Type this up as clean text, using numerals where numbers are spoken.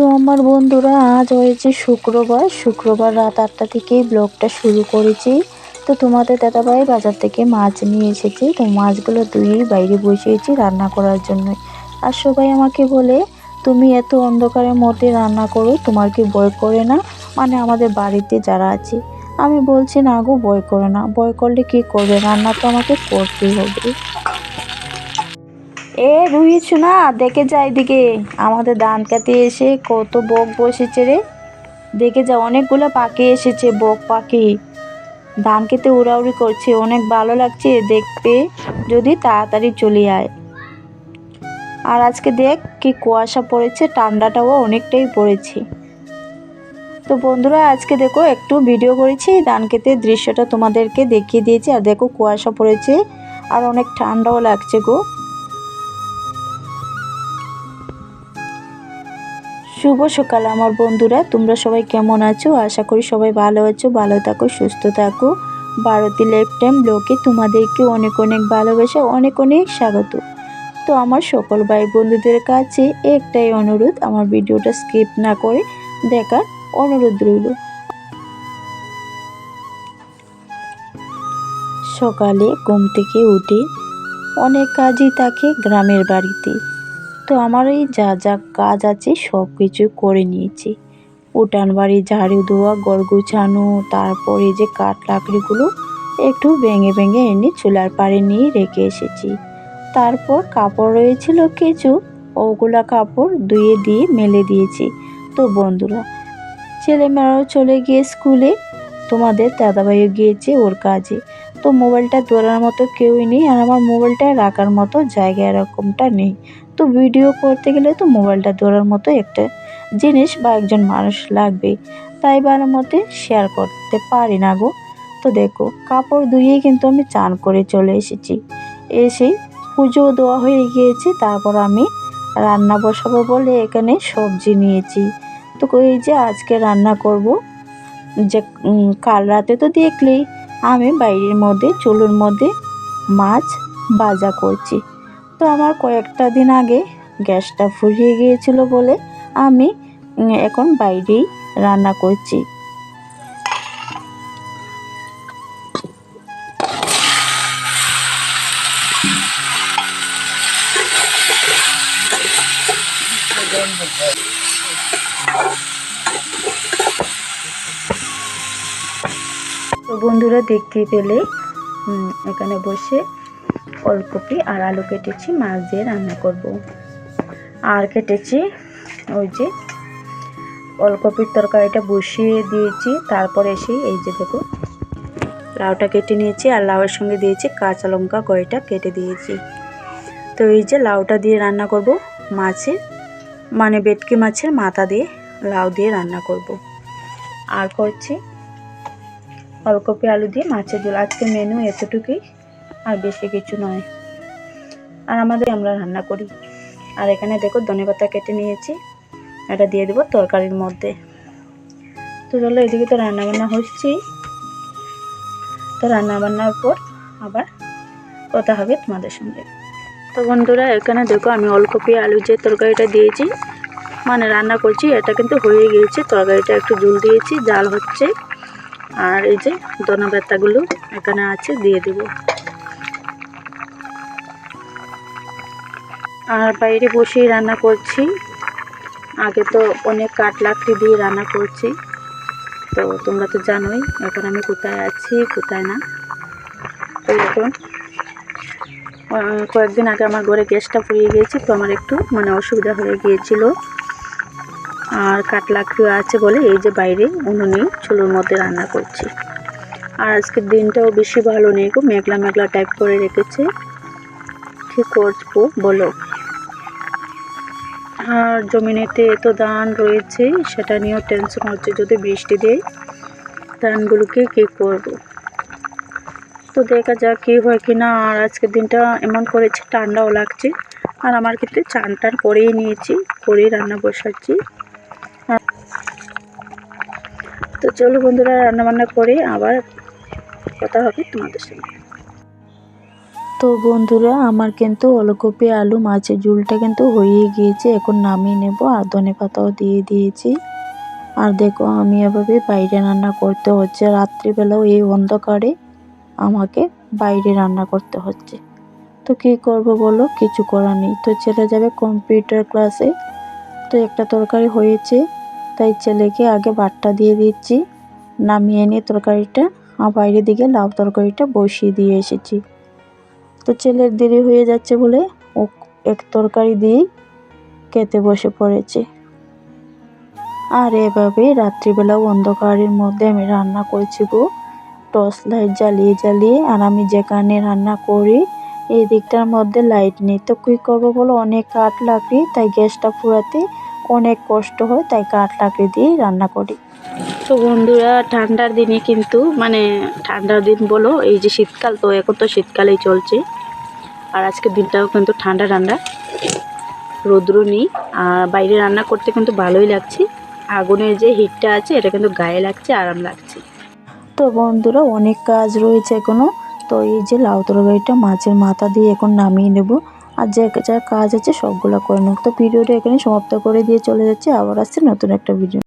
তো আমার বন্ধুরা আজ হয়েছে শুক্রবার রাত 8টা থেকেই ব্লগটা শুরু করেছি। তো তোমাদের দাদাভাই বাজার থেকে মাছ নিয়ে এসেছে, তো মাছগুলো ধুয়েই বাইরে বসিয়েছি রান্না করার জন্য। আর সবাই আমাকে বলে, তুমি এত অন্ধকারের মধ্যে রান্না করো, তোমার কি ভয় করে না? মানে আমাদের বাড়িতে যারা আছে। আমি বলছি না গো, ভয় করে না, ভয় করলে কি করবে, রান্না তো আমাকে করতেই হবে। রুইছ না, দেখে যা এদিকে, আমাদের ধান কাটে এসে কত বক বসেছে রে। দেখে যা, অনেকগুলো পাখি এসেছে, বক পাখি ধান খেতে উড়াউড়ি করছে, অনেক ভালো লাগছে দেখতে। যদি তাড়াতাড়ি চলে আয়। আর আজকে দেখ কি কুয়াশা পড়েছে, ঠান্ডাটাও অনেকটাই পড়েছে। তো বন্ধুরা আজকে দেখো একটু ভিডিও করেছি, ধান খেতে দৃশ্যটা তোমাদেরকে দেখিয়ে দিয়েছি। আর দেখো কুয়াশা পড়েছে আর অনেক ঠান্ডাও লাগছে গো। শুভ সকাল আমার বন্ধুরা, তোমরা সবাই কেমন আছো? আশা করি সবাই ভালো আছো, ভালো থাকো, সুস্থ থাকো। ভারতী লাইফ টাইম ব্লগে তোমাদেরকে অনেক অনেক ভালোবাসা, অনেক অনেক স্বাগত। তো আমার সকল ভাই বন্ধুদের কাছে একটাই অনুরোধ, আমার ভিডিওটা স্কিপ না করে দেখার অনুরোধ রইল। সকালে ঘুম থেকে উঠে অনেক কাজই থাকে গ্রামের বাড়িতে। তো আমার এই যা যা কাজ আছে সব কিছু করে নিয়েছি। উঠান বাড়ি ঝাড়ু দেওয়া, ঘর গুছানো, তারপরে যে কাঠ লাকড়িগুলো একটু ভেঙে ভেঙে এনে চুলার পাড়ে নিয়ে রেখে এসেছি। তারপর কাপড় রয়েছিল কিছু, ওগুলা কাপড় ধুয়ে দিয়ে মেলে দিয়েছি। তো বন্ধুরা, ছেলেমেয়েরাও চলে গিয়ে স্কুলে, তোমাদের দাদাভাইও গিয়েছে ওর কাজে। তো মোবাইলটা ধরার মতো কেউই নেই, আর আমার মোবাইলটা রাখার মতো জায়গা এরকমটা নেই। তো ভিডিও করতে গেলে তো মোবাইলটা ধরার মতো একটা জিনিস বা একজন মানুষ লাগবে, তাই ভালো মতে শেয়ার করতে পারি না গো। তো দেখো কাপড় ধুয়েই কিন্তু আমি চান করে চলে এসেছি। এসে পুজো দেওয়া হয়ে গিয়েছে, তারপর আমি রান্না বসাবো বলে এখানে সবজি নিয়েছি। তো এই যে আজকে রান্না করব, যে কাল রাতে তো দেখলেই আমি বাইরের মধ্যে চুলোর মধ্যে মাছ ভাজা করছি। তো আমার কয়েকটা দিন আগে গ্যাসটা ফুরিয়ে গিয়েছিল বলে আমি এখন বাইরেই রান্না করছি। তো বন্ধুরা দেখতেই পেলে এখানে বসে ওলকপি আর আলু কেটেছি, মাছ দিয়ে রান্না করব। আর কেটেছি ওই যে ওলকপির তরকারিটা বসিয়ে দিয়েছি। তারপর এসে এই যে দেখো লাউটা কেটে নিয়েছি, আর লাউয়ের সঙ্গে দিয়েছি কাঁচা লঙ্কা কয়টা কেটে দিয়েছি। তো এই যে লাউটা দিয়ে রান্না করব, মাছের মানে ভেটকি মাছের মাথা দিয়ে লাউ দিয়ে রান্না করব। আর করছি ওলকপি আলু দিয়ে মাছের ঝোল। আজকে মেনু এতটুকুই, আর বেশি কিছু নয়। আর আমরা রান্না করি। আর এখানে দেখো ধনেপাতা কেটে নিয়েছি, এটা দিয়ে দেবো তরকারির মধ্যে। তো চলো, এদিকে তো রান্নাবান্না হচ্ছেই। তো রান্নাবান্নার পর আবার কথা হবে তোমাদের সঙ্গে। তো বন্ধুরা এখানে দেখো আমি ওলকপি আলু যে তরকারিটা দিয়েছি, মানে রান্না করছি, এটা কিন্তু হয়ে গিয়েছে। তরকারিটা একটু ঝোল দিয়েছি, জাল হচ্ছে। আর এই যে ধনেপাতাগুলো এখানে আছে, দিয়ে দেব। আর বাইরে বসেই রান্না করছি, আগে তো অনেক কাঠ লাকড়ি দিয়ে রান্না করছি। তো তোমরা তো জানোই এখন আমি কোথায় আছি কোথায় না। তো এখন কয়েকদিন আগে আমার ঘরে গ্যাসটা ফুরিয়ে গিয়েছে, তো আমার একটু মানে অসুবিধা হয়ে গিয়েছিল। আর কাঠ লাকড়িও আছে বলে এই যে বাইরে উনুনে চুলোর মধ্যে রান্না করছি। আর আজকের দিনটাও বেশি ভালো নেই গো, মেঘলা মেঘলা টাইপ করে রেখেছে। কি করবো বলো। আর জমিনেতে এত ধান রয়েছে, সেটা নিয়েও টেনশন হচ্ছে, যদি বৃষ্টি দেয় ধানগুলোকে কী করব। তো দেখা যাক কী হয় কি না। আর আজকের দিনটা এমন করেছে, ঠান্ডাও লাগছে। আর আমার কিন্তু চান টান করেই নিয়েছি, করেই রান্না বসাচ্ছি। তো চলো বন্ধুরা, রান্নাবান্না করে আবার কথা হবে তোমাদের সঙ্গে। তো বন্ধুরা, আমার কিন্তু ওলকপি আলু মাছের ঝোলটা কিন্তু হয়ে গিয়েছে। এখন নামিয়ে নেব, আর ধনেপাতাও দিয়ে দিয়েছি। আর দেখো, আমি এভাবে বাইরে রান্না করতে হচ্ছে, রাত্রিবেলাও এই অন্ধকারে আমাকে বাইরে রান্না করতে হচ্ছে। তো কী করব বলো, কিছু করার নেই। তো ছেলে যাবে কম্পিউটার ক্লাসে। তো একটা তরকারি হয়েছে, তাই ছেলেকে আগে ভাতটা দিয়ে দিচ্ছি, নামিয়ে নিয়ে তরকারিটা আর বাইরের দিকে লাউ তরকারিটা বসিয়ে দিয়ে এসেছি। তো ছেলের দেরি হয়ে যাচ্ছে বলে ও এক তরকারি দিয়েই খেতে বসে পড়েছে। আর এভাবে রাত্রিবেলাও অন্ধকারের মধ্যে আমি রান্না করছি গো, টর্চ লাইট জ্বালিয়ে জ্বালিয়ে। আর আমি যেখানে রান্না করি এই দিকটার মধ্যে লাইট নেই, তো কী করবো বলো, অনেক কাঠ লাকড়ি, তাই গ্যাসটা ফুরাতে অনেক কষ্ট হয়, তাই কাঠ লাকড়ি দিয়েই রান্না করি। তো বন্ধুরা, ঠান্ডার দিনে কিন্তু ঠান্ডার দিন বলো, এই যে শীতকাল, তো এখন তো শীতকালেই চলছে। আর আজকের দিনটাও কিন্তু ঠান্ডা ঠান্ডা, রৌদ্র নেই। আর বাইরে রান্না করতে কিন্তু ভালোই লাগছে, আগুনের যে হিটটা আছে এটা কিন্তু গায়ে লাগছে, আরাম লাগছে। তো বন্ধুরা, অনেক কাজ রয়েছে এখনো। তো এই যে লাউ তরকারিটা মাছের মাথা দিয়ে এখন নামিয়ে নেব, আর যা যা কাজ আছে সবগুলো করে নেব। তো ভিডিওটা এখানে সমাপ্ত করে দিয়ে চলে যাচ্ছে, আবার আসছে নতুন একটা ভিডিও।